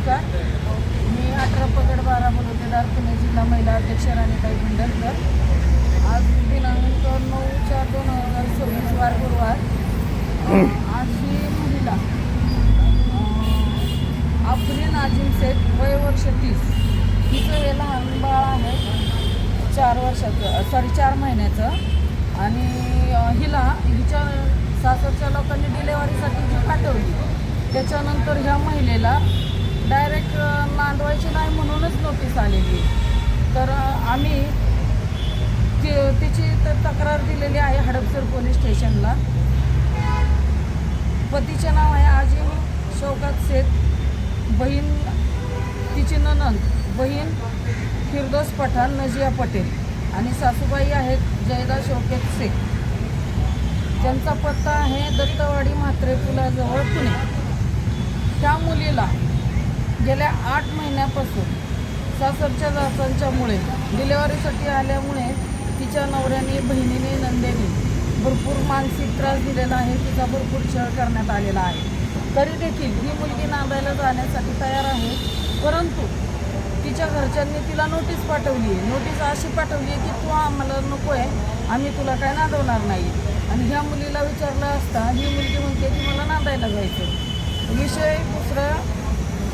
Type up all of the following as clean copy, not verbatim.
नमस्कार. मी 18 पगड 12 बलुतेदार पुणे जिल्हा महिला अध्यक्ष राणीताई भंडरकर. आज दिनांक 9/4/2026 वार गुरुवार. आज ही महिला अफरीन आजिम शेख वय वर्ष 30. हिचं हे लहान बाळ आहे 4 महिन्याचं आणि हिच्या सासरच्या लोकांनी डिलेवरीसाठी जी पाठवली त्याच्यानंतर ह्या महिलेला डायरेक्ट नांदवायची नाही म्हणूनच नोटीस आलेली. तर आम्ही तिची तक्रार दिलेली आहे हडपसर पोलीस स्टेशनला. पतीचे नाव आहे आजिम शौकत शेख, बहीण तिची ननंद बहीण फिरदौस पठाण नजिया पटेल आणि सासूबाई आहेत जयदा शौकत शेख. त्यांचा पत्ता आहे दत्तवाडी म्हात्रे पुलाजवळ पुणे. त्या मुलीला गेल्या 8 महिन्यापासून सासरच्या जाचांच्यामुळे डिलेवरीसाठी आल्यामुळे तिच्या नवऱ्याने बहिणीने नंदेने भरपूर मानसिक त्रास दिलेला आहे. तिचा भरपूर छळ करण्यात आलेला आहे. तरी देखील ही मुलगी नांदायला जाण्यासाठी तयार आहे. परंतु तिच्या घरच्यांनी तिला नोटीस पाठवली आहे. नोटीस अशी पाठवली आहे की तू आम्हाला नको आहे, आम्ही तुला काय नांदवणार नाही. आणि ह्या मुलीला विचारलं असता ही मुलगी म्हणते की मला नांदायला जायचं. विषय दुसरा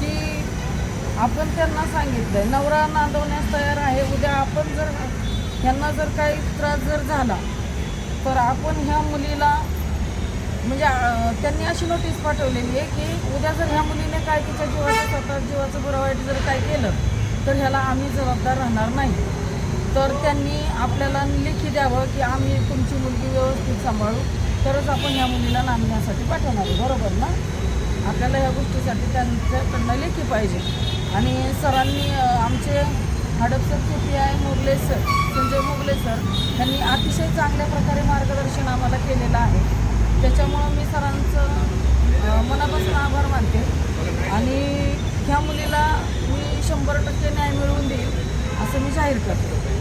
की आपण त्यांना सांगितलं नवरा नांदवण्यास तयार आहे. उद्या आपण जर ह्यांना जर काही त्रास जर झाला तर आपण ह्या मुलीला म्हणजे त्यांनी अशी नोटीस पाठवलेली आहे की उद्या जर ह्या मुलीने काय तिच्या स्वतः जीवाचं बरं वाईट जर काय केलं तर ह्याला आम्ही जबाबदार राहणार नाही. तर त्यांनी आपल्याला लेखी द्यावं की आम्ही तुमची मुलगी व्यवस्थित सांभाळू तरच आपण ह्या मुलीला नांदण्यासाठी पाठवणार आहे. बरोबर ना? आपल्याला ह्या गोष्टीसाठी त्यांच्याकडनं लेखी पाहिजे. आणि सरांनी आमचे हडपसरचे PI Mughal e sir Sanjay Mughal e sir यांनी अतिशय चांगल्या प्रकारे मार्गदर्शन आम्हाला केलेलं आहे. त्याच्यामुळं मी सरांचं मनापासून आभार मानते आणि ह्या मुलीला मी 100% न्याय मिळवून देईल असं मी जाहीर करते.